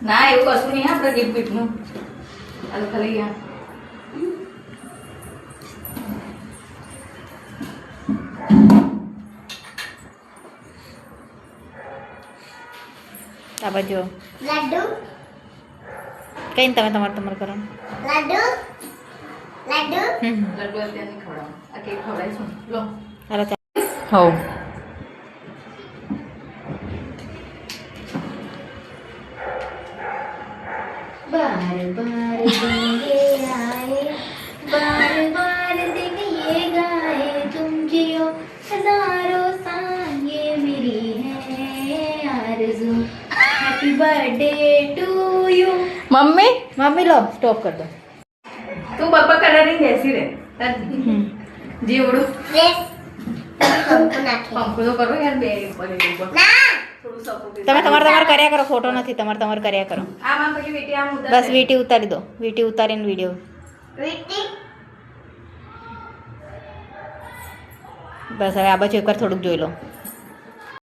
ના એવું કશું નહીં આપણે ગિફ્ટ બીફનું ચાલો ખાલી ગયા આ બાજુ લડ્ડુ કઈ તમે તમારે કરો લડ્ડુ લડ્ડુ લડ્ડુ અત્યારે નહીં ખવડાવું આ કેક ખવડાવીશું લો હાલો હો बार बार दिन ये आए बार बार दिन ये गाए तुम जियो हजारों साल ये मेरी है आरज़ू happy birthday to you mummy mummy લો સ્ટોપ કર દો તું પપ્પા કલરિંગ બેસી રે જીવડું પંખો તો કરો યાર બે ઉપર ઉપર થોડું સપોર્ટ તમે તમારે કર્યા કરો ફોટો નથી તમારે કર્યા કરો આમાં પછી બેટી આમ ઉતાર બસ વીટી ઉતારી દો વીટી ઉતારીને વિડીયો वीटी બસ હવે આ બાજુ એકવાર થોડુંક જોઈ લો